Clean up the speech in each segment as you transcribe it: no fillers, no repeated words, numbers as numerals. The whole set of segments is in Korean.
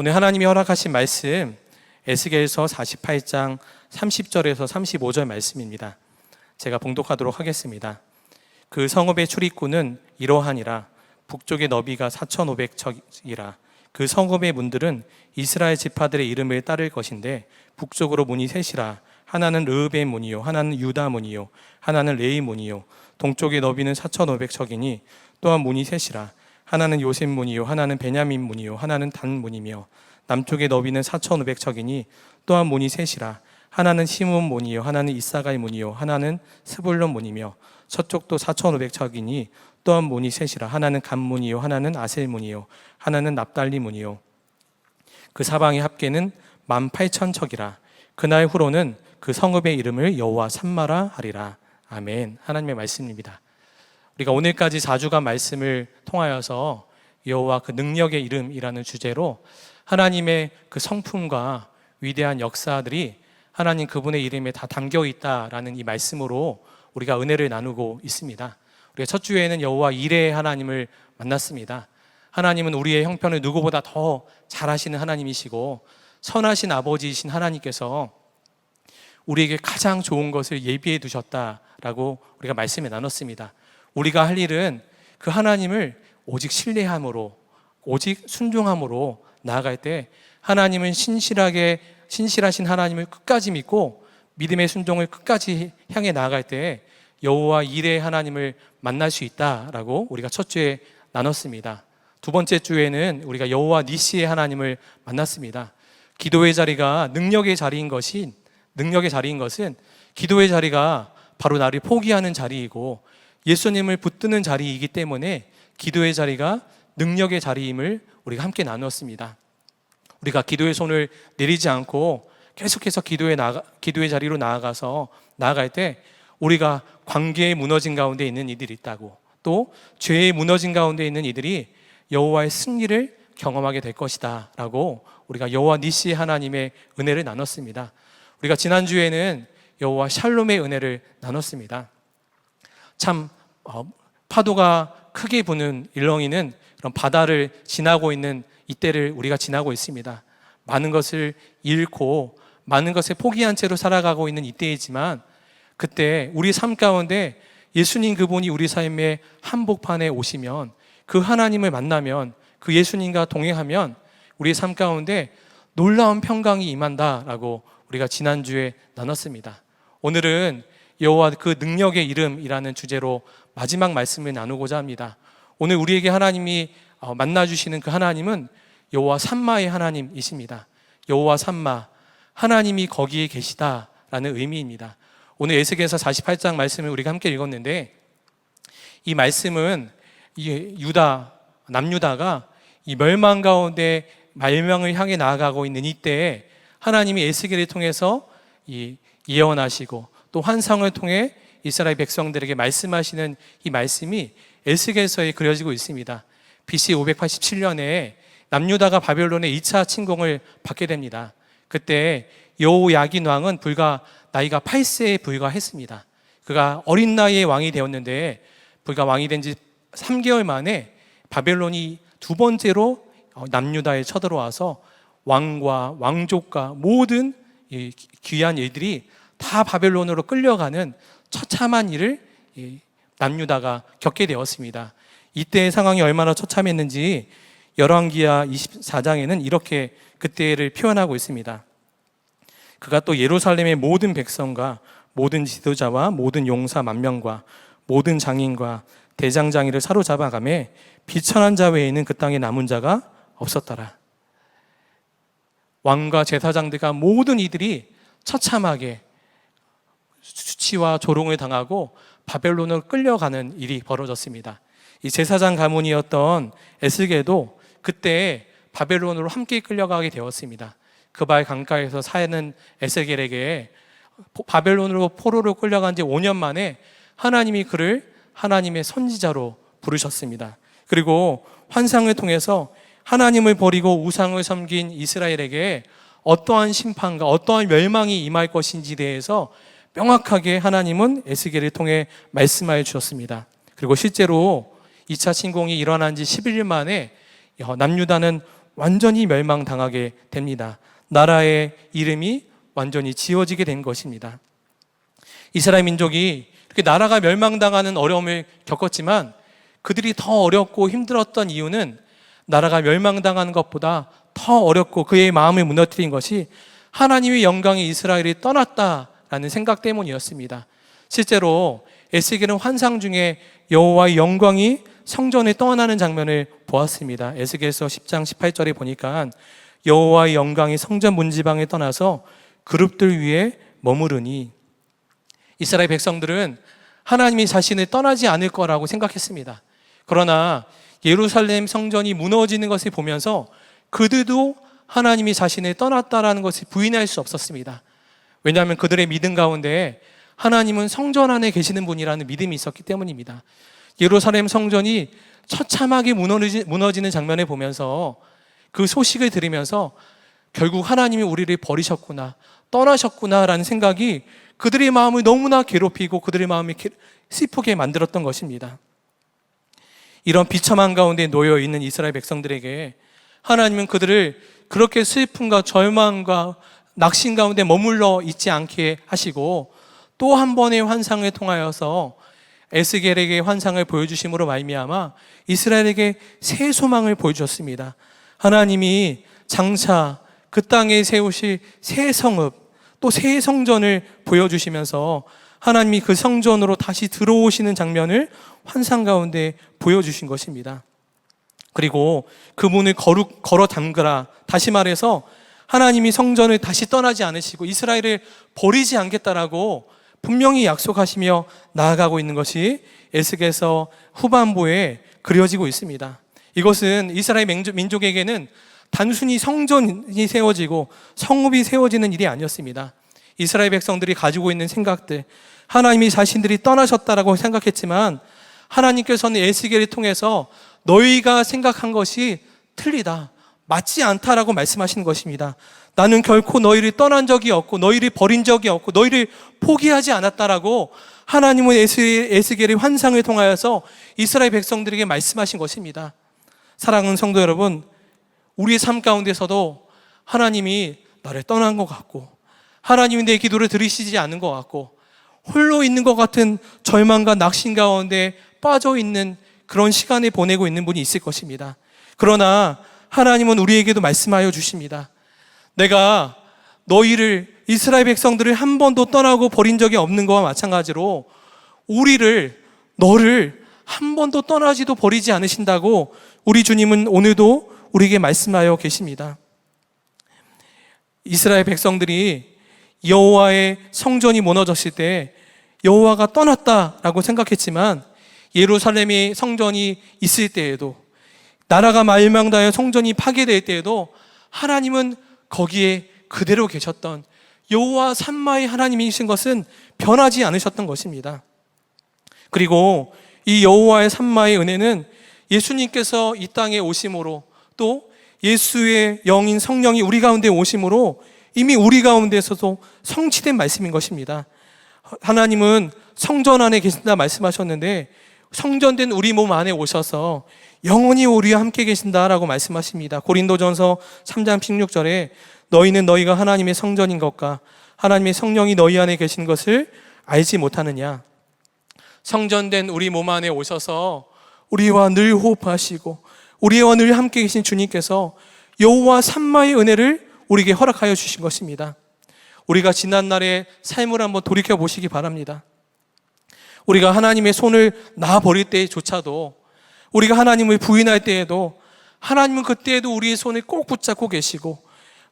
오늘 하나님이 허락하신 말씀 에스겔서 48장 30절에서 35절 말씀입니다. 제가 봉독하도록 하겠습니다. 그 성읍의 출입구는 이러하니라. 북쪽의 너비가 4,500척이라. 그 성읍의 문들은 이스라엘 지파들의 이름을 따를 것인데 북쪽으로 문이 셋이라. 하나는 르으벤 문이요, 하나는 유다 문이요, 하나는 레위 문이요. 동쪽의 너비는 4,500척이니 또한 문이 셋이라. 하나는 요셉 문이요, 하나는 베냐민 문이요, 하나는 단 문이며. 남쪽의 너비는 4,500척이니 또한 문이 셋이라. 하나는 시므온 문이요, 하나는 이사갈 문이요, 하나는 스불론 문이며. 서쪽도 4,500척이니 또한 문이 셋이라. 하나는 간 문이요, 하나는 아셀 문이요, 하나는 납달리 문이요. 그 사방의 합계는 18,000척이라. 그날 후로는 그 성읍의 이름을 여호와 삼마라 하리라. 아멘. 하나님의 말씀입니다. 우리가 오늘까지 4주간 말씀을 통하여서 여호와 그 능력의 이름이라는 주제로 하나님의 그 성품과 위대한 역사들이 하나님 그분의 이름에 다 담겨 있다라는 이 말씀으로 우리가 은혜를 나누고 있습니다. 우리가 첫 주에는 여호와 이레의 하나님을 만났습니다. 하나님은 우리의 형편을 누구보다 더 잘하시는 하나님이시고 선하신 아버지이신 하나님께서 우리에게 가장 좋은 것을 예비해 두셨다라고 우리가 말씀을 나눴습니다. 우리가 할 일은 그 하나님을 오직 신뢰함으로, 오직 순종함으로 나아갈 때 하나님은 신실하신 하나님을 끝까지 믿고 믿음의 순종을 끝까지 향해 나아갈 때 여호와 이레의 하나님을 만날 수 있다라고 우리가 첫 주에 나눴습니다. 두 번째 주에는 우리가 여호와 니시의 하나님을 만났습니다. 기도의 자리가 능력의 자리인 것은 기도의 자리가 바로 나를 포기하는 자리이고 예수님을 붙드는 자리이기 때문에 기도의 자리가 능력의 자리임을 우리가 함께 나누었습니다. 우리가 기도의 손을 내리지 않고 계속해서 기도의 자리로 나아갈 때 우리가 관계에 무너진 가운데 있는 이들이 있다고, 또 죄에 무너진 가운데 있는 이들이 여호와의 승리를 경험하게 될 것이다 라고 우리가 여호와 니시 하나님의 은혜를 나눴습니다. 우리가 지난주에는 여호와 샬롬의 은혜를 나눴습니다. 참 파도가 크게 부는 일렁이는 그런 바다를 지나고 있는 이때를 우리가 지나고 있습니다. 많은 것을 잃고 많은 것을 포기한 채로 살아가고 있는 이때이지만 그때 우리 삶 가운데 예수님 그분이 우리 삶의 한복판에 오시면 그 하나님을 만나면 그 예수님과 동행하면 우리의 삶 가운데 놀라운 평강이 임한다라고 우리가 지난주에 나눴습니다. 오늘은 여호와 그 능력의 이름이라는 주제로 마지막 말씀을 나누고자 합니다. 오늘 우리에게 하나님이 만나주시는 그 하나님은 여호와 삼마의 하나님이십니다. 여호와 삼마, 하나님이 거기에 계시다라는 의미입니다. 오늘 에스겔서 48장 말씀을 우리가 함께 읽었는데 이 말씀은 남유다가 이 멸망 가운데 멸망을 향해 나아가고 있는 이때에 하나님이 에스겔을 통해서 예언하시고 또 환상을 통해 이스라엘 백성들에게 말씀하시는 이 말씀이 에스겔서에 그려지고 있습니다. BC 587년에 남유다가 바벨론의 2차 침공을 받게 됩니다. 그때 여호야긴 왕은 불과 나이가 8세에 불과했습니다. 그가 어린 나이에 왕이 되었는데 불과 왕이 된 지 3개월 만에 바벨론이 두 번째로 남유다에 쳐들어와서 왕과 왕족과 모든 귀한 일들이 다 바벨론으로 끌려가는 처참한 일을 남유다가 겪게 되었습니다. 이때의 상황이 얼마나 처참했는지 열왕기하 24장에는 이렇게 그때를 표현하고 있습니다. 그가 또 예루살렘의 모든 백성과 모든 지도자와 모든 용사 만명과 모든 장인과 대장장이를 사로잡아가매 비천한 자 외에는 그 땅에 남은 자가 없었더라. 왕과 제사장들과 모든 이들이 처참하게 수치와 조롱을 당하고 바벨론으로 끌려가는 일이 벌어졌습니다. 이 제사장 가문이었던 에스겔도 그때 바벨론으로 함께 끌려가게 되었습니다. 그발 강가에서 사는 에스겔에게 바벨론으로 포로로 끌려간 지 5년 만에 하나님이 그를 하나님의 선지자로 부르셨습니다. 그리고 환상을 통해서 하나님을 버리고 우상을 섬긴 이스라엘에게 어떠한 심판과 어떠한 멸망이 임할 것인지에 대해서 명확하게 하나님은 에스겔을 통해 말씀하여 주셨습니다. 그리고 실제로 2차 침공이 일어난 지 11일 만에 남유다는 완전히 멸망당하게 됩니다. 나라의 이름이 완전히 지워지게 된 것입니다. 이스라엘 민족이 이렇게 나라가 멸망당하는 어려움을 겪었지만 그들이 더 어렵고 힘들었던 이유는 나라가 멸망당하는 것보다 더 어렵고 그의 마음을 무너뜨린 것이 하나님의 영광이 이스라엘이 떠났다라는 생각 때문이었습니다. 실제로 에스겔은 환상 중에 여호와의 영광이 성전에 떠나는 장면을 보았습니다. 에스겔서 10장 18절에 보니까 여호와의 영광이 성전 문지방에 떠나서 그룹들 위에 머무르니, 이스라엘 백성들은 하나님이 자신을 떠나지 않을 거라고 생각했습니다. 그러나 예루살렘 성전이 무너지는 것을 보면서 그들도 하나님이 자신을 떠났다라는 것을 부인할 수 없었습니다. 왜냐하면 그들의 믿음 가운데 하나님은 성전 안에 계시는 분이라는 믿음이 있었기 때문입니다. 예루살렘 성전이 처참하게 무너지는 장면을 보면서 그 소식을 들으면서 결국 하나님이 우리를 버리셨구나, 떠나셨구나라는 생각이 그들의 마음을 너무나 괴롭히고 그들의 마음을 슬프게 만들었던 것입니다. 이런 비참한 가운데 놓여 있는 이스라엘 백성들에게 하나님은 그들을 그렇게 슬픔과 절망과 낙심 가운데 머물러 있지 않게 하시고 또 한 번의 환상을 통하여서 에스겔에게 환상을 보여주심으로 말미암아 이스라엘에게 새 소망을 보여주셨습니다. 하나님이 장차 그 땅에 세우실 새 성읍, 또 새 성전을 보여주시면서 하나님이 그 성전으로 다시 들어오시는 장면을 환상 가운데 보여주신 것입니다. 그리고 그 문을 걸어 잠그라, 다시 말해서 하나님이 성전을 다시 떠나지 않으시고 이스라엘을 버리지 않겠다라고 분명히 약속하시며 나아가고 있는 것이 에스겔서 후반부에 그려지고 있습니다. 이것은 이스라엘 민족에게는 단순히 성전이 세워지고 성읍이 세워지는 일이 아니었습니다. 이스라엘 백성들이 가지고 있는 생각들, 하나님이 자신들이 떠나셨다라고 생각했지만 하나님께서는 에스겔을 통해서 너희가 생각한 것이 틀리다, 맞지 않다라고 말씀하시는 것입니다. 나는 결코 너희를 떠난 적이 없고 너희를 버린 적이 없고 너희를 포기하지 않았다라고 하나님은 에스겔의 환상을 통하여서 이스라엘 백성들에게 말씀하신 것입니다. 사랑하는 성도 여러분, 우리의 삶 가운데서도 하나님이 나를 떠난 것 같고 하나님이 내 기도를 들으시지 않는 것 같고 홀로 있는 것 같은 절망과 낙심 가운데 빠져 있는 그런 시간을 보내고 있는 분이 있을 것입니다. 그러나 하나님은 우리에게도 말씀하여 주십니다. 내가 너희를, 이스라엘 백성들을 한 번도 떠나고 버린 적이 없는 것과 마찬가지로 너를 한 번도 떠나지도 버리지 않으신다고 우리 주님은 오늘도 우리에게 말씀하여 계십니다. 이스라엘 백성들이 여호와의 성전이 무너졌을 때 여호와가 떠났다라고 생각했지만 예루살렘의 성전이 있을 때에도, 나라가 멸망당하여 성전이 파괴될 때에도 하나님은 거기에 그대로 계셨던 여호와 삼마의 하나님이신 것은 변하지 않으셨던 것입니다. 그리고 이 여호와의 삼마의 은혜는 예수님께서 이 땅에 오심으로, 또 예수의 영인 성령이 우리 가운데 오심으로 이미 우리 가운데서도 성취된 말씀인 것입니다. 하나님은 성전 안에 계신다 말씀하셨는데 성전된 우리 몸 안에 오셔서 영원히 우리와 함께 계신다라고 말씀하십니다. 고린도전서 3장 16절에 너희는 너희가 하나님의 성전인 것과 하나님의 성령이 너희 안에 계신 것을 알지 못하느냐. 성전된 우리 몸 안에 오셔서 우리와 늘 호흡하시고 우리와 늘 함께 계신 주님께서 여호와 삼마의 은혜를 우리에게 허락하여 주신 것입니다. 우리가 지난날의 삶을 한번 돌이켜 보시기 바랍니다. 우리가 하나님의 손을 놔버릴 때조차도, 우리가 하나님을 부인할 때에도 하나님은 그때에도 우리의 손을 꼭 붙잡고 계시고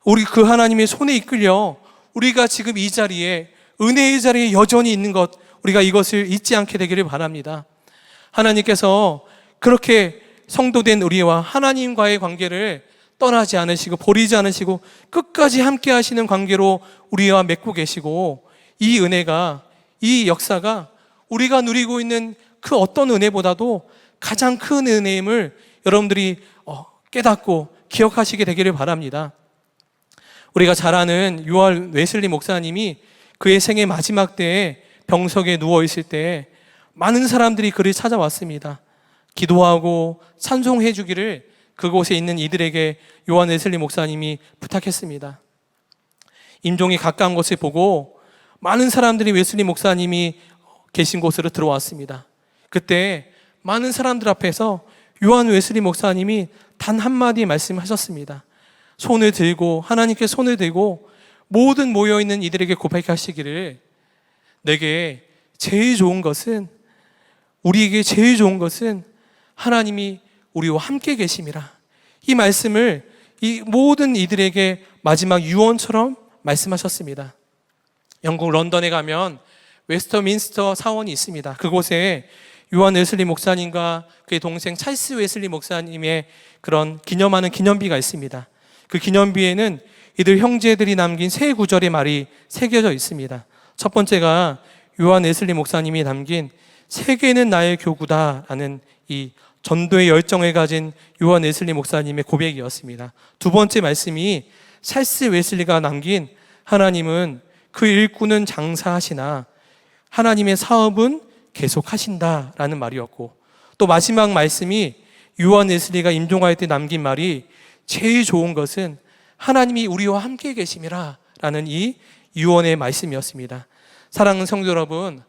우리 그 하나님의 손에 이끌려 우리가 지금 이 자리에, 은혜의 자리에 여전히 있는 것, 우리가 이것을 잊지 않게 되기를 바랍니다. 하나님께서 그렇게 성도된 우리와 하나님과의 관계를 떠나지 않으시고 버리지 않으시고 끝까지 함께 하시는 관계로 우리와 맺고 계시고, 이 은혜가, 이 역사가 우리가 누리고 있는 그 어떤 은혜보다도 가장 큰 은혜임을 여러분들이 깨닫고 기억하시게 되기를 바랍니다. 우리가 잘 아는 유알 웨슬리 목사님이 그의 생애 마지막 때에 병석에 누워 있을 때 많은 사람들이 그를 찾아왔습니다. 기도하고 찬송해 주기를 그곳에 있는 이들에게 요한 웨슬리 목사님이 부탁했습니다. 임종이 가까운 것을 보고 많은 사람들이 웨슬리 목사님이 계신 곳으로 들어왔습니다. 그때 많은 사람들 앞에서 요한 웨슬리 목사님이 단 한마디 말씀하셨습니다. 손을 들고, 하나님께 손을 들고 모든 모여있는 이들에게 고백하시기를, 내게 제일 좋은 것은, 우리에게 제일 좋은 것은 하나님이 우리와 함께 계심이라. 이 말씀을 이 모든 이들에게 마지막 유언처럼 말씀하셨습니다. 영국 런던에 가면 웨스터민스터 사원이 있습니다. 그곳에 요한 웨슬리 목사님과 그의 동생 찰스 웨슬리 목사님의 그런 기념하는 기념비가 있습니다. 그 기념비에는 이들 형제들이 남긴 세 구절의 말이 새겨져 있습니다. 첫 번째가 요한 웨슬리 목사님이 남긴 세계는 나의 교구다라는 이 전도의 열정을 가진 요한 웨슬리 목사님의 고백이었습니다. 두 번째 말씀이 찰스 웨슬리가 남긴 하나님은 그 일꾼은 장사하시나 하나님의 사업은 계속하신다라는 말이었고, 또 마지막 말씀이 요한 웨슬리가 임종할 때 남긴 말이 제일 좋은 것은 하나님이 우리와 함께 계심이라 라는 이 유언의 말씀이었습니다. 사랑하는 성도 여러분,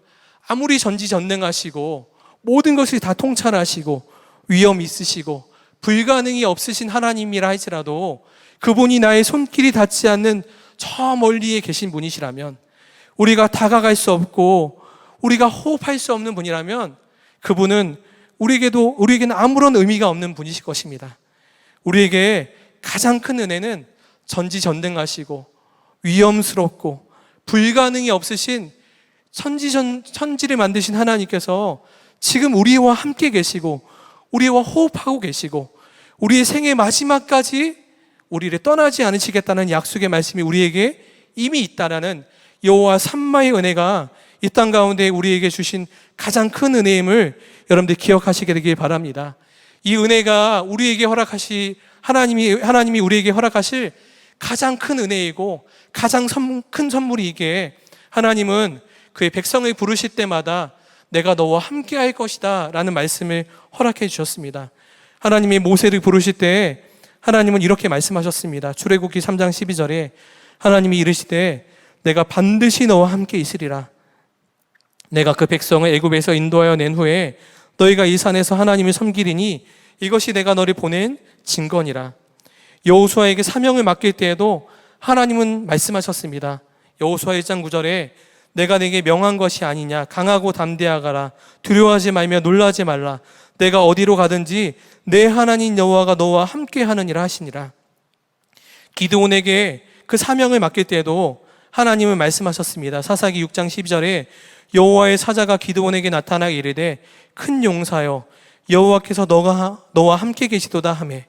아무리 전지전능하시고 모든 것을 다 통찰하시고 위험 있으시고 불가능이 없으신 하나님이라 할지라도 그분이 나의 손길이 닿지 않는 저 멀리에 계신 분이시라면, 우리가 다가갈 수 없고 우리가 호흡할 수 없는 분이라면 그분은 우리에게는 아무런 의미가 없는 분이실 것입니다. 우리에게 가장 큰 은혜는 전지전능하시고 위험스럽고 불가능이 없으신 천지를 만드신 하나님께서 지금 우리와 함께 계시고 우리와 호흡하고 계시고 우리의 생애 마지막까지 우리를 떠나지 않으시겠다는 약속의 말씀이 우리에게 이미 있다라는 여호와 삼마의 은혜가 이 땅 가운데 우리에게 주신 가장 큰 은혜임을 여러분들 기억하시게 되길 바랍니다. 이 은혜가 우리에게 하나님이 우리에게 허락하실 가장 큰 은혜이고 가장 큰 선물이기에 하나님은 그의 백성을 부르실 때마다 내가 너와 함께 할 것이다 라는 말씀을 허락해 주셨습니다. 하나님이 모세를 부르실 때 하나님은 이렇게 말씀하셨습니다. 출애굽기 3장 12절에 하나님이 이르시되 내가 반드시 너와 함께 있으리라. 내가 그 백성을 애굽에서 인도하여 낸 후에 너희가 이 산에서 하나님을 섬기리니 이것이 내가 너를 보낸 증거니라. 여호수아에게 사명을 맡길 때에도 하나님은 말씀하셨습니다. 여호수아 1장 9절에 내가 내게 명한 것이 아니냐, 강하고 담대하가라, 두려워하지 말며 놀라지 말라, 내가 어디로 가든지 내 하나님 여호와가 너와 함께 하느니라 하시니라. 기드온에게 그 사명을 맡길 때에도 하나님은 말씀하셨습니다. 사사기 6장 12절에 여호와의 사자가 기드온에게 나타나 이르되 큰 용사여 여호와께서 너와 함께 계시도다 하매,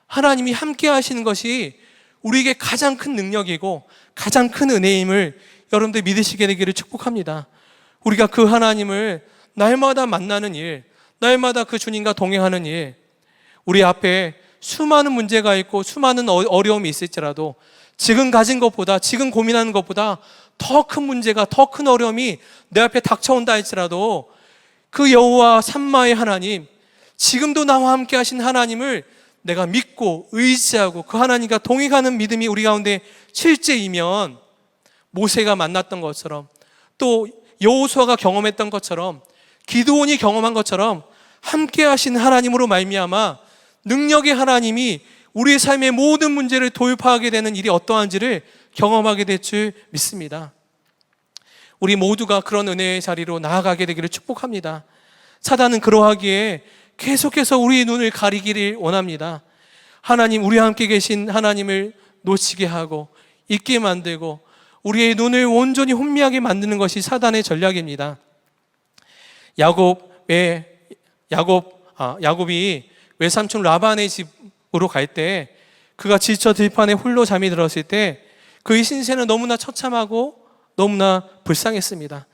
하나님이 함께 하시는 것이 우리에게 가장 큰 능력이고 가장 큰 은혜임을 여러분들 믿으시게 되기를 축복합니다. 우리가 그 하나님을 날마다 만나는 일, 날마다 그 주님과 동행하는 일, 우리 앞에 수많은 문제가 있고 수많은 어려움이 있을지라도 지금 가진 것보다, 지금 고민하는 것보다 더 큰 문제가, 더 큰 어려움이 내 앞에 닥쳐온다 할지라도 그 여호와 삼마의 하나님, 지금도 나와 함께 하신 하나님을 내가 믿고 의지하고 그 하나님과 동행하는 믿음이 우리 가운데 실제이면 모세가 만났던 것처럼, 또 여호수아가 경험했던 것처럼, 기드온이 경험한 것처럼 함께 하신 하나님으로 말미암아 능력의 하나님이 우리의 삶의 모든 문제를 돌파하게 되는 일이 어떠한지를 경험하게 될 줄 믿습니다. 우리 모두가 그런 은혜의 자리로 나아가게 되기를 축복합니다. 사단은 그러하기에 계속해서 우리의 눈을 가리기를 원합니다. 하나님, 우리와 함께 계신 하나님을 놓치게 하고 잊게 만들고 우리의 눈을 온전히 혼미하게 만드는 것이 사단의 전략입니다. 야곱이 외삼촌 라반의 집으로 갈 때 그가 지쳐 들판에 홀로 잠이 들었을 때 그의 신세는 너무나 처참하고 너무나 불쌍했습니다.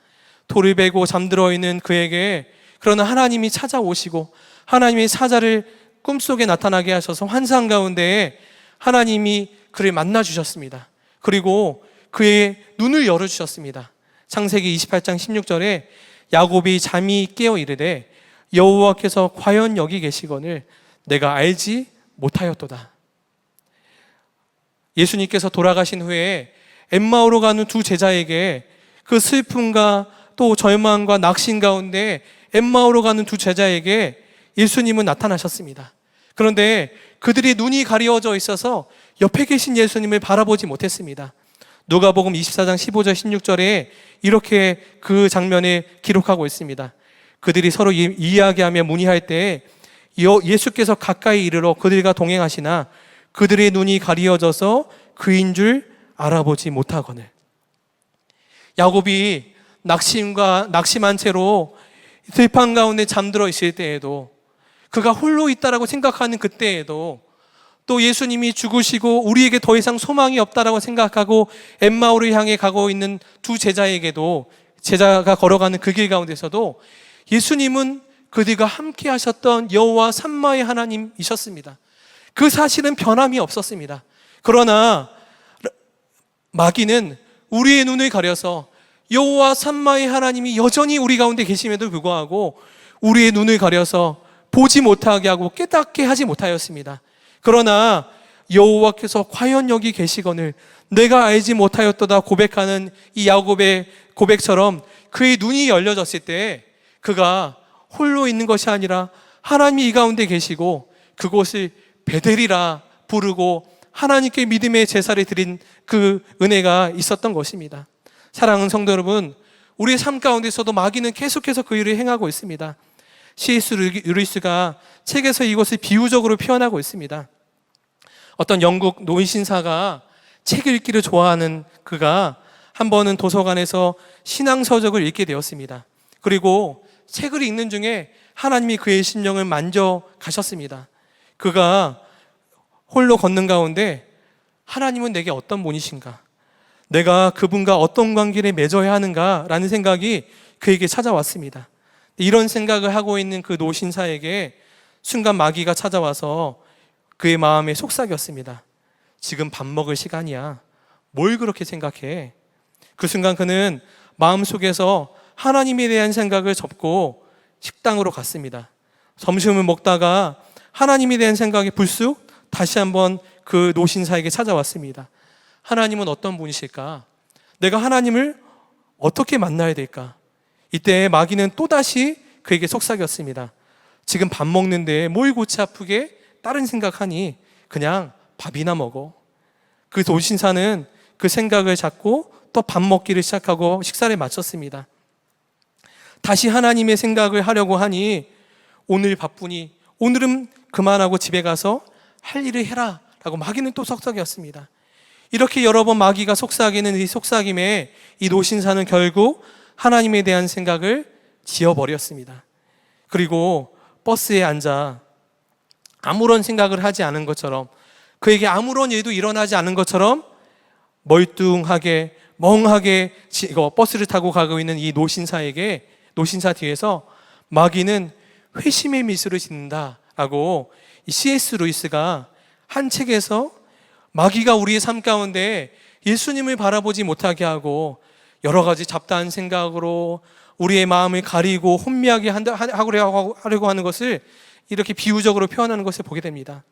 돌을 베고 잠들어 있는 그에게 그러나 하나님이 찾아오시고 하나님의 사자를 꿈속에 나타나게 하셔서 환상 가운데 하나님이 그를 만나 주셨습니다. 그리고 그의 눈을 열어주셨습니다. 창세기 28장 16절에 야곱이 잠이 깨어 이르되 여호와께서 과연 여기 계시거늘 내가 알지 못하였도다. 예수님께서 돌아가신 후에 엠마오로 가는 두 제자에게 그 슬픔과 또 절망과 낙심 가운데 엠마오로 가는 두 제자에게 예수님은 나타나셨습니다. 그런데 그들이 눈이 가려져 있어서 옆에 계신 예수님을 바라보지 못했습니다. 누가복음 24장 15절 16절에 이렇게 그 장면을 기록하고 있습니다. 그들이 서로 이야기하며 문의할 때 예수께서 가까이 이르러 그들과 동행하시나 그들의 눈이 가리어져서 그인 줄 알아보지 못하거늘. 야곱이 낙심한 채로 들판 가운데 잠들어 있을 때에도, 그가 홀로 있다라고 생각하는 그때에도, 또 예수님이 죽으시고 우리에게 더 이상 소망이 없다라고 생각하고 엠마오를 향해 가고 있는 두 제자에게도, 제자가 걸어가는 그 길 가운데서도 예수님은 그들과 함께 하셨던 여호와 삼마의 하나님이셨습니다. 그 사실은 변함이 없었습니다. 그러나 마귀는 우리의 눈을 가려서 여호와 삼마의 하나님이 여전히 우리 가운데 계심에도 불구하고 우리의 눈을 가려서 보지 못하게 하고 깨닫게 하지 못하였습니다. 그러나 여호와께서 과연 여기 계시거늘 내가 알지 못하였도다 고백하는 이 야곱의 고백처럼 그의 눈이 열려졌을 때 그가 홀로 있는 것이 아니라 하나님이 이 가운데 계시고 그곳을 베델이라 부르고 하나님께 믿음의 제사를 드린 그 은혜가 있었던 것입니다. 사랑하는 성도 여러분, 우리의 삶 가운데서도 마귀는 계속해서 그 일을 행하고 있습니다. C.S. 루이스가 책에서 이것을 비유적으로 표현하고 있습니다. 어떤 영국 노인신사가 책 읽기를 좋아하는 그가 한 번은 도서관에서 신앙서적을 읽게 되었습니다. 그리고 책을 읽는 중에 하나님이 그의 심령을 만져 가셨습니다. 그가 홀로 걷는 가운데 하나님은 내게 어떤 분이신가? 내가 그분과 어떤 관계를 맺어야 하는가? 라는 생각이 그에게 찾아왔습니다. 이런 생각을 하고 있는 그 노신사에게 순간 마귀가 찾아와서 그의 마음에 속삭였습니다. 지금 밥 먹을 시간이야. 뭘 그렇게 생각해? 그 순간 그는 마음속에서 하나님에 대한 생각을 접고 식당으로 갔습니다. 점심을 먹다가 하나님에 대한 생각이 불쑥 다시 한번 그 노신사에게 찾아왔습니다. 하나님은 어떤 분이실까? 내가 하나님을 어떻게 만나야 될까? 이때 마귀는 또다시 그에게 속삭였습니다. 지금 밥 먹는데 뭘 골치 아프게 다른 생각하니 그냥 밥이나 먹어. 그 노신사는 그 생각을 잡고 또 밥 먹기를 시작하고 식사를 마쳤습니다. 다시 하나님의 생각을 하려고 하니 오늘 바쁘니 오늘은 그만하고 집에 가서 할 일을 해라 라고 마귀는 또 속삭였습니다. 이렇게 여러 번 마귀가 속삭이는 이 속삭임에 이 노신사는 결국 하나님에 대한 생각을 지어버렸습니다. 그리고 버스에 앉아 아무런 생각을 하지 않은 것처럼, 그에게 아무런 일도 일어나지 않은 것처럼 멀뚱하게 멍하게 버스를 타고 가고 있는 이 노신사 뒤에서 마귀는 회심의 미소를 짓는다라고 C.S. 루이스가 한 책에서 마귀가 우리의 삶 가운데 예수님을 바라보지 못하게 하고 여러 가지 잡다한 생각으로 우리의 마음을 가리고 혼미하게 하려고 하는 것을 이렇게 비유적으로 표현하는 것을 보게 됩니다.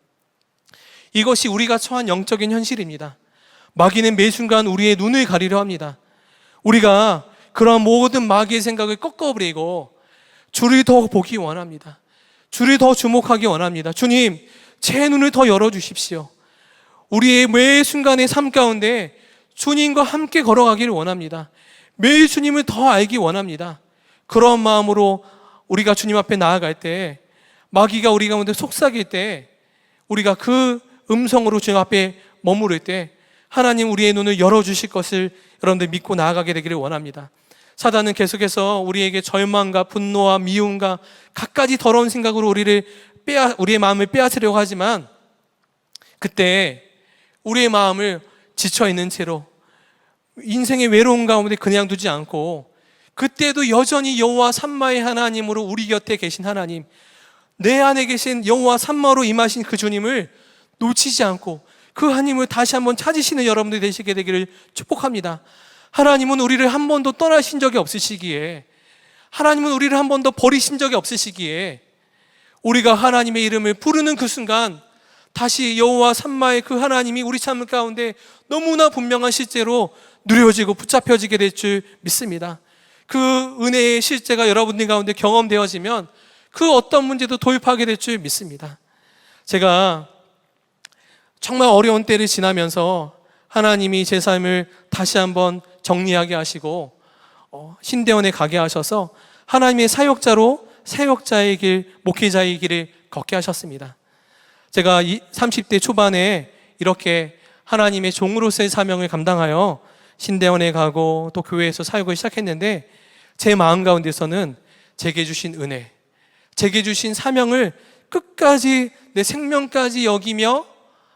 이것이 우리가 처한 영적인 현실입니다. 마귀는 매 순간 우리의 눈을 가리려 합니다. 우리가 그러한 모든 마귀의 생각을 꺾어버리고 주를 더 보기 원합니다. 주를 더 주목하기 원합니다. 주님, 제 눈을 더 열어주십시오. 우리의 매 순간의 삶 가운데 주님과 함께 걸어가기를 원합니다. 매일 주님을 더 알기 원합니다. 그런 마음으로 우리가 주님 앞에 나아갈 때, 마귀가 우리 가운데 속삭일 때, 우리가 그 음성으로 주님 앞에 머무를 때 하나님 우리의 눈을 열어주실 것을 여러분들 믿고 나아가게 되기를 원합니다. 사단은 계속해서 우리에게 절망과 분노와 미움과 갖가지 더러운 생각으로 우리의 마음을 빼앗으려고 하지만, 그때 우리의 마음을 지쳐있는 채로 인생의 외로움 가운데 그냥 두지 않고, 그때도 여전히 여호와 삼마의 하나님으로 우리 곁에 계신 하나님, 내 안에 계신 여호와 삼마로 임하신 그 주님을 놓치지 않고 그 하나님을 다시 한번 찾으시는 여러분들이 되시게 되기를 축복합니다. 하나님은 우리를 한 번도 떠나신 적이 없으시기에, 하나님은 우리를 한 번도 버리신 적이 없으시기에, 우리가 하나님의 이름을 부르는 그 순간 다시 여호와 삼마의 그 하나님이 우리 삶 가운데 너무나 분명한 실제로 누려지고 붙잡혀지게 될 줄 믿습니다. 그 은혜의 실제가 여러분들 가운데 경험되어지면 그 어떤 문제도 도입하게 될 줄 믿습니다. 제가 정말 어려운 때를 지나면서 하나님이 제 삶을 다시 한번 정리하게 하시고 신대원에 가게 하셔서 하나님의 사역자로 사역자의 길, 목회자의 길을 걷게 하셨습니다. 제가 30대 초반에 이렇게 하나님의 종으로서의 사명을 감당하여 신대원에 가고 또 교회에서 사역을 시작했는데 제 마음 가운데서는 제게 주신 은혜, 제게 주신 사명을 끝까지 내 생명까지 여기며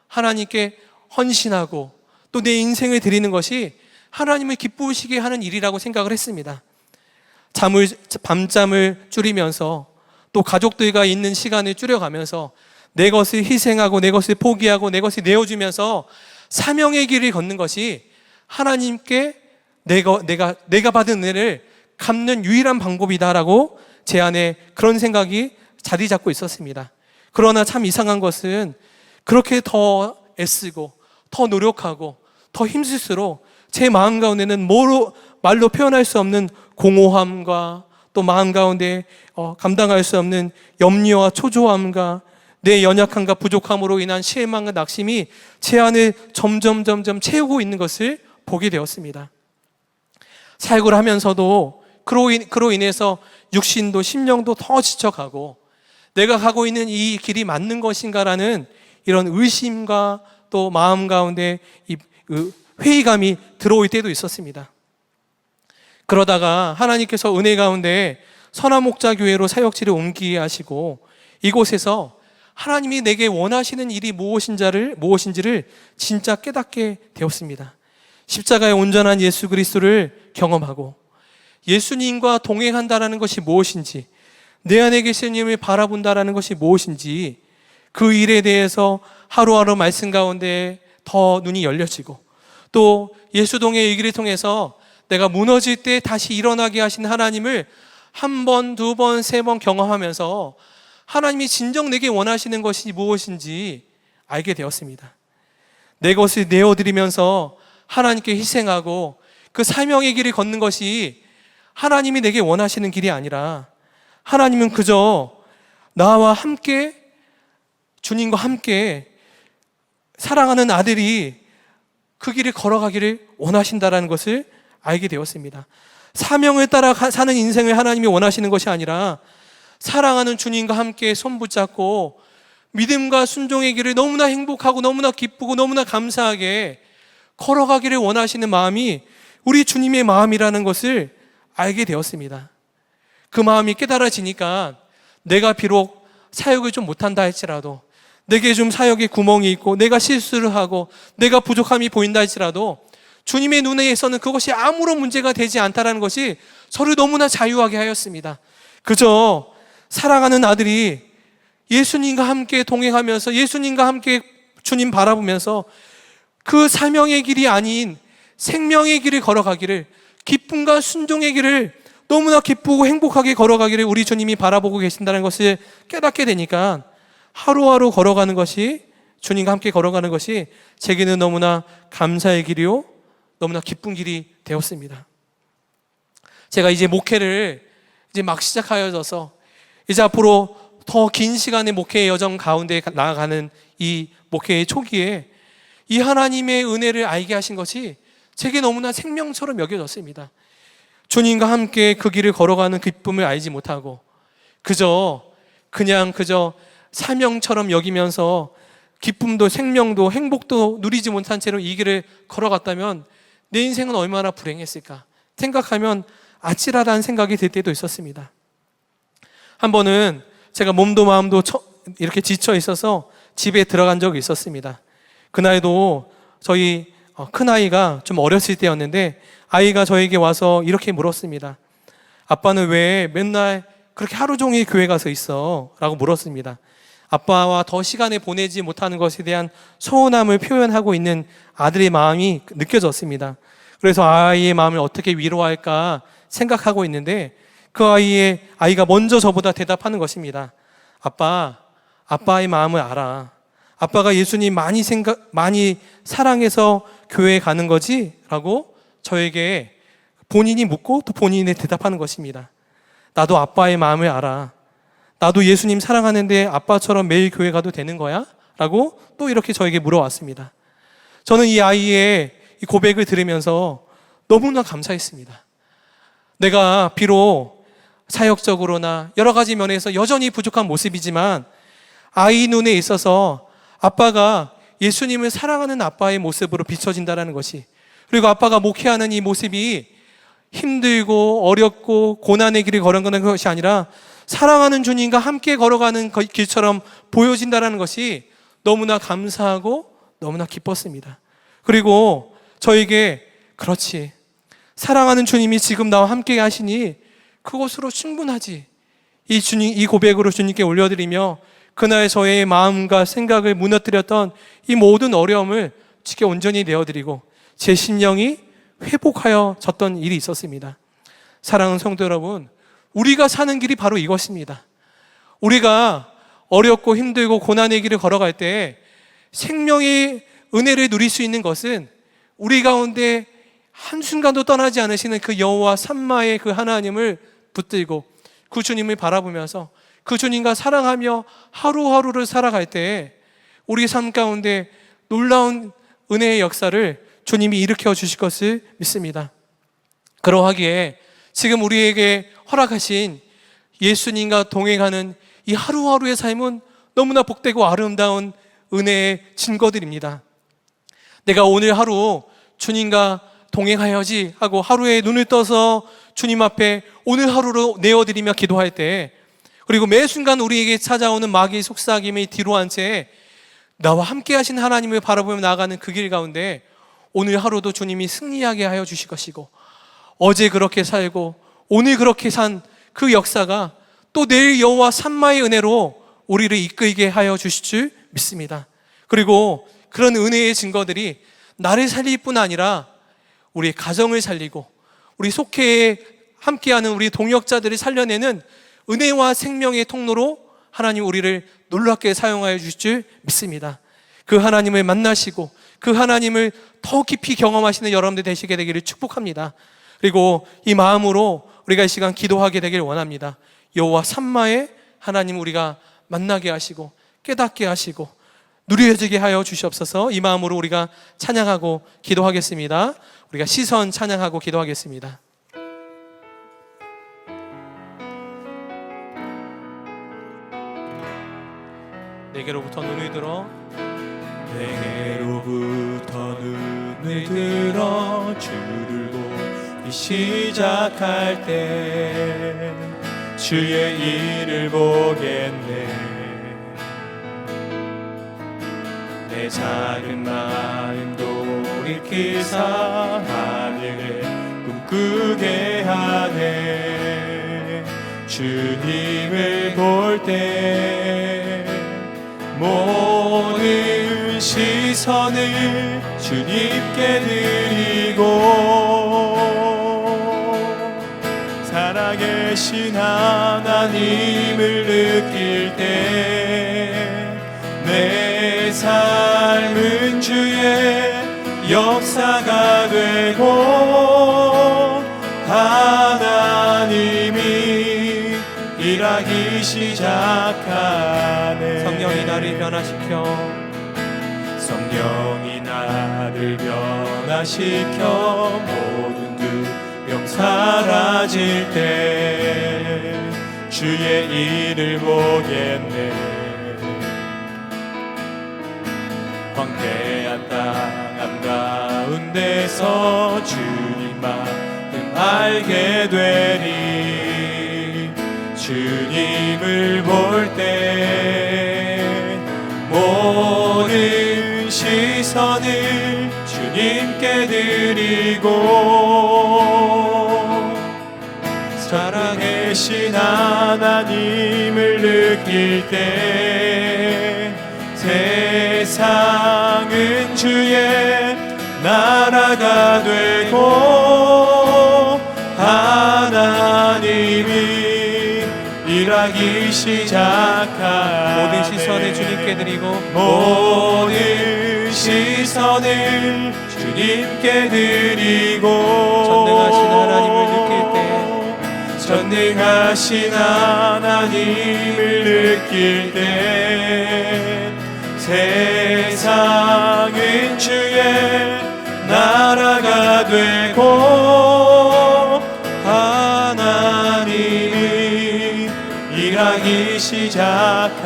하나님께 헌신하고 또 내 인생을 드리는 것이 하나님을 기쁘시게 하는 일이라고 생각을 했습니다. 밤잠을 줄이면서 또 가족들과 있는 시간을 줄여가면서 내 것을 희생하고 내 것을 포기하고 내 것을 내어주면서 사명의 길을 걷는 것이 하나님께 내가 받은 은혜를 갚는 유일한 방법이다라고 제 안에 그런 생각이 자리 잡고 있었습니다. 그러나 참 이상한 것은 그렇게 더 애쓰고 더 노력하고 더 힘쓸수록 제 마음 가운데는 말로 표현할 수 없는 공허함과 또 마음 가운데 감당할 수 없는 염려와 초조함과 내 연약함과 부족함으로 인한 실망과 낙심이 제 안을 점점 채우고 있는 것을 보게 되었습니다. 사역을 하면서도 그로 인해서 육신도 심령도 더 지쳐가고 내가 가고 있는 이 길이 맞는 것인가라는 이런 의심과 또 마음 가운데 회의감이 들어올 때도 있었습니다. 그러다가 하나님께서 은혜 가운데 선화목자교회로 사역지를 옮기게 하시고 이곳에서 하나님이 내게 원하시는 일이 무엇인지를 진짜 깨닫게 되었습니다. 십자가의 온전한 예수 그리스도를 경험하고 예수님과 동행한다라는 것이 무엇인지, 내 안에 계신 님을 바라본다라는 것이 무엇인지 그 일에 대해서 하루하루 말씀 가운데 더 눈이 열려지고 또 예수동의 얘기를 통해서 내가 무너질 때 다시 일어나게 하신 하나님을 한 번, 두 번, 세 번 경험하면서 하나님이 진정 내게 원하시는 것이 무엇인지 알게 되었습니다. 내 것을 내어드리면서 하나님께 희생하고 그 사명의 길을 걷는 것이 하나님이 내게 원하시는 길이 아니라 하나님은 그저 나와 함께 주님과 함께 사랑하는 아들이 그 길을 걸어가기를 원하신다라는 것을 알게 되었습니다. 사명을 따라 사는 인생을 하나님이 원하시는 것이 아니라 사랑하는 주님과 함께 손 붙잡고 믿음과 순종의 길을 너무나 행복하고 너무나 기쁘고 너무나 감사하게 걸어가기를 원하시는 마음이 우리 주님의 마음이라는 것을 알게 되었습니다. 그 마음이 깨달아지니까 내가 비록 사역을 좀 못한다 할지라도, 내게 좀 사역에 구멍이 있고 내가 실수를 하고 내가 부족함이 보인다 할지라도 주님의 눈에서는 그것이 아무런 문제가 되지 않다라는 것이 저를 너무나 자유하게 하였습니다. 그저 사랑하는 아들이 예수님과 함께 동행하면서 예수님과 함께 주님 바라보면서 그 사명의 길이 아닌 생명의 길을 걸어가기를, 기쁨과 순종의 길을 너무나 기쁘고 행복하게 걸어가기를 우리 주님이 바라보고 계신다는 것을 깨닫게 되니까 하루하루 걸어가는 것이, 주님과 함께 걸어가는 것이 제게는 너무나 감사의 길이요 너무나 기쁜 길이 되었습니다. 제가 이제 목회를 이제 막 시작하여져서 이제 앞으로 더 긴 시간의 목회의 여정 가운데 나아가는 이 목회의 초기에 이 하나님의 은혜를 알게 하신 것이 제게 너무나 생명처럼 여겨졌습니다. 주님과 함께 그 길을 걸어가는 기쁨을 알지 못하고 그저 사명처럼 여기면서 기쁨도 생명도 행복도 누리지 못한 채로 이 길을 걸어갔다면 내 인생은 얼마나 불행했을까 생각하면 아찔하다는 생각이 들 때도 있었습니다. 한 번은 제가 몸도 마음도 이렇게 지쳐 있어서 집에 들어간 적이 있었습니다. 그날도 저희 큰아이가 좀 어렸을 때였는데 아이가 저에게 와서 이렇게 물었습니다. 아빠는 왜 맨날 그렇게 하루 종일 교회 가서 있어? 라고 물었습니다. 아빠와 더 시간을 보내지 못하는 것에 대한 서운함을 표현하고 있는 아들의 마음이 느껴졌습니다. 그래서 아이의 마음을 어떻게 위로할까 생각하고 있는데 그 아이가 먼저 저보다 대답하는 것입니다. 아빠의 마음을 알아. 아빠가 예수님 많이 사랑해서 교회에 가는 거지? 라고 저에게 본인이 묻고 또 본인이 대답하는 것입니다. 나도 아빠의 마음을 알아. 나도 예수님 사랑하는데 아빠처럼 매일 교회 가도 되는 거야? 라고 또 이렇게 저에게 물어왔습니다. 저는 이 아이의 이 고백을 들으면서 너무나 감사했습니다. 내가 비록 사역적으로나 여러 가지 면에서 여전히 부족한 모습이지만 아이 눈에 있어서 아빠가 예수님을 사랑하는 아빠의 모습으로 비춰진다는 것이, 그리고 아빠가 목회하는 이 모습이 힘들고 어렵고 고난의 길을 걸어가는 것이 아니라 사랑하는 주님과 함께 걸어가는 길처럼 보여진다는 것이 너무나 감사하고 너무나 기뻤습니다. 그리고 저에게 그렇지, 사랑하는 주님이 지금 나와 함께 하시니 그것으로 충분하지, 이 고백으로 주님께 올려드리며 그날 저의 마음과 생각을 무너뜨렸던 이 모든 어려움을 주께 온전히 내어드리고 제 심령이 회복하여졌던 일이 있었습니다. 사랑하는 성도 여러분, 우리가 사는 길이 바로 이것입니다. 우리가 어렵고 힘들고 고난의 길을 걸어갈 때 생명의 은혜를 누릴 수 있는 것은 우리 가운데 한순간도 떠나지 않으시는 그 여호와 삼마의 그 하나님을 붙들고 그 주님을 바라보면서 그 주님과 사랑하며 하루하루를 살아갈 때 우리 삶 가운데 놀라운 은혜의 역사를 주님이 일으켜 주실 것을 믿습니다. 그러하기에 지금 우리에게 허락하신 예수님과 동행하는 이 하루하루의 삶은 너무나 복되고 아름다운 은혜의 증거들입니다. 내가 오늘 하루 주님과 동행하여지 하고 하루에 눈을 떠서 주님 앞에 오늘 하루로 내어드리며 기도할 때, 그리고 매 순간 우리에게 찾아오는 마귀의 속삭임을 뒤로 한 채 나와 함께 하신 하나님을 바라보며 나아가는 그 길 가운데 오늘 하루도 주님이 승리하게 하여 주실 것이고, 어제 그렇게 살고 오늘 그렇게 산 그 역사가 또 내일 여호와 삼마의 은혜로 우리를 이끌게 하여 주실 줄 믿습니다. 그리고 그런 은혜의 증거들이 나를 살릴 뿐 아니라 우리 가정을 살리고 우리 속회에 함께하는 우리 동역자들을 살려내는 은혜와 생명의 통로로 하나님 우리를 놀랍게 사용하여 주실 줄 믿습니다. 그 하나님을 만나시고 그 하나님을 더 깊이 경험하시는 여러분들 되시게 되기를 축복합니다. 그리고 이 마음으로 우리가 이 시간 기도하게 되길 원합니다. 여호와 삼마의 하나님 우리가 만나게 하시고 깨닫게 하시고 누려지게 하여 주시옵소서. 이 마음으로 우리가 찬양하고 기도하겠습니다. 우리가 시선 찬양하고 기도하겠습니다. 내게로부터 눈을 들어 내게로부터 눈을 들어 주를 보기 시작할 때 주의 일을 보겠네. 내 작은 마음도 돌이키사 하늘을 꿈꾸게 하네. 주님을 볼 때 모든 시선을 주님께 드리고 살아계신 하나님을 느낄 때 내 삶은 주의 역사가 되고 하나님이 일하기 시작하네. 성령이 나를 변화시켜 성령이 나를 변화시켜 모든 두려움 사라질 때 주의 일을 보겠네. 황폐한 땅 한가운데서 주님 마음 알게 되리. 주님을 볼 때 모든 시선을 주님께 드리고 살아계신 하나님을 느낄 때 세상은 주의 나라가 되고 하나님이 일하기 시작하네. 모든 시선을 주님께 드리고 모든 시선을 주님께 드리고 전능하신 하나님을 느낄 때 전능하신 하나님을 느낄 때 세상은 주의 나라가 되고 하나님은 일하기 시작하네.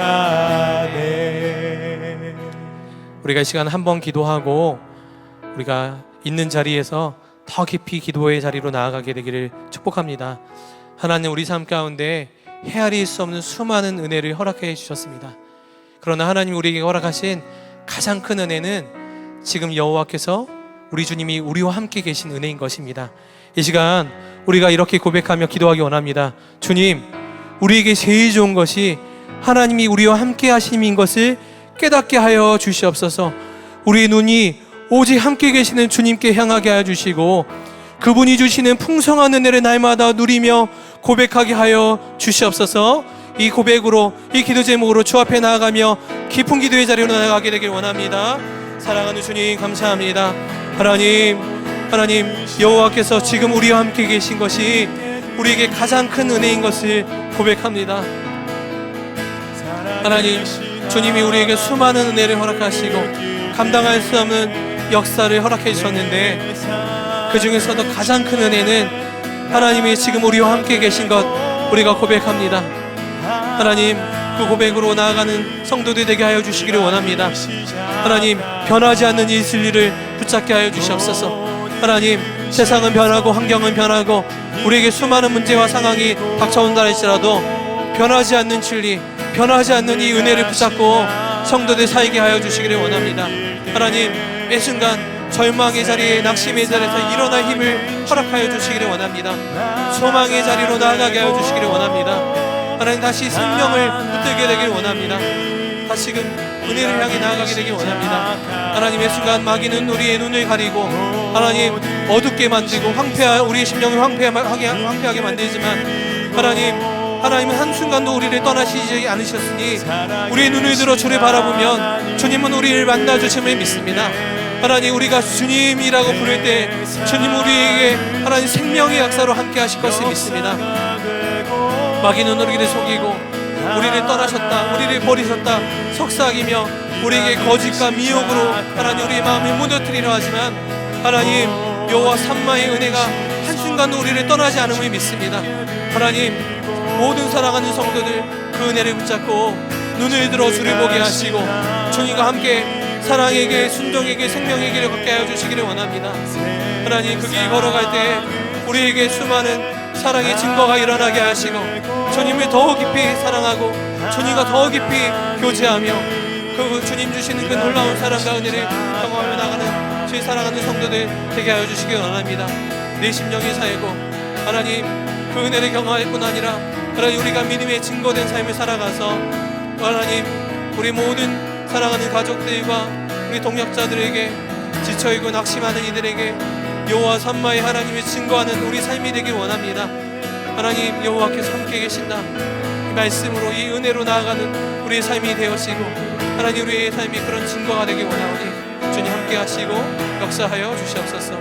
우리가 이 시간 한번 기도하고 우리가 있는 자리에서 더 깊이 기도의 자리로 나아가게 되기를 축복합니다. 하나님, 우리 삶 가운데 헤아릴 수 없는 수많은 은혜를 허락해 주셨습니다. 그러나 하나님 우리에게 허락하신 가장 큰 은혜는 지금 여호와께서 우리 주님이 우리와 함께 계신 은혜인 것입니다. 이 시간 우리가 이렇게 고백하며 기도하기 원합니다. 주님, 우리에게 제일 좋은 것이 하나님이 우리와 함께 하심인 것을 깨닫게 하여 주시옵소서. 우리의 눈이 오직 함께 계시는 주님께 향하게 하여 주시고 그분이 주시는 풍성한 은혜를 날마다 누리며 고백하게 하여 주시옵소서. 이 고백으로, 이 기도 제목으로 주 앞에 나아가며 깊은 기도의 자리로 나아가게 되길 원합니다. 사랑하는 주님, 감사합니다. 하나님 여호와께서 지금 우리와 함께 계신 것이 우리에게 가장 큰 은혜인 것을 고백합니다. 하나님, 주님이 우리에게 수많은 은혜를 허락하시고 감당할 수 없는 역사를 허락해 주셨는데 그 중에서도 가장 큰 은혜는 하나님이 지금 우리와 함께 계신 것 우리가 고백합니다. 하나님, 그 고백으로 나아가는 성도들 되게 하여 주시기를 원합니다. 하나님, 변하지 않는 이 진리를 붙잡게 하여 주시옵소서. 하나님, 세상은 변하고 환경은 변하고 우리에게 수많은 문제와 상황이 닥쳐온다 할지라도 변하지 않는 진리, 변하지 않는 이 은혜를 붙잡고 성도들 살게 하여 주시기를 원합니다. 하나님, 매 순간 절망의 자리에, 낙심의 자리에서 일어날 힘을 허락하여 주시기를 원합니다. 소망의 자리로 나아가게 하여 주시기를 원합니다. 하나님, 다시 생명을 붙들게 되길 원합니다. 다시금 은혜를 향해 나아가게 되길 원합니다. 하나님의 순간 마귀는 우리의 눈을 가리고 하나님 어둡게 만들고 우리의 심령을 황폐하게 만들지만 하나님은 한순간도 우리를 떠나시지 않으셨으니 우리의 눈을 들어 주를 바라보면 주님은 우리를 만나주심을 믿습니다. 하나님, 우리가 주님이라고 부를 때 주님 우리에게 하나님 생명의 역사로 함께 하실 것을 믿습니다. 마귀는 우리를 속이고 우리를 떠나셨다, 우리를 버리셨다 속삭이며 우리에게 거짓과 미혹으로 하나님 우리의 마음을 무너뜨리려 하지만 하나님, 여호와 삼마의 은혜가 한순간도 우리를 떠나지 않음을 믿습니다. 하나님, 모든 사랑하는 성도들 그 은혜를 붙잡고 눈을 들어 주를 보게 하시고 주님과 함께 사랑에게, 순종에게, 생명의 길을 걷게 하여 주시기를 원합니다. 하나님, 그 길 걸어갈 때 우리에게 수많은 사랑의 증거가 일어나게 하시고 주님을 더 깊이 사랑하고 주님과 더 깊이 교제하며 그 주님 주시는 그 놀라운 사랑과 은혜를 경험하며 나가는 주의 사랑하는 성도들 되게 하여 주시기 원합니다. 내 심령이 살고 하나님 그 은혜를 경험할 뿐 아니라 하나님 우리가 믿음의 증거된 삶을 살아가서 하나님 우리 모든 사랑하는 가족들과 우리 동역자들에게 지쳐있고 낙심하는 이들에게 여호와 삼마의 하나님을 증거하는 우리 삶이 되길 원합니다. 하나님, 여호와께서 함께 계신다, 이 말씀으로 이 은혜로 나아가는 우리의 삶이 되어지고 하나님 우리의 삶이 그런 증거가 되길 원하오니 주님 함께 하시고 역사하여 주시옵소서.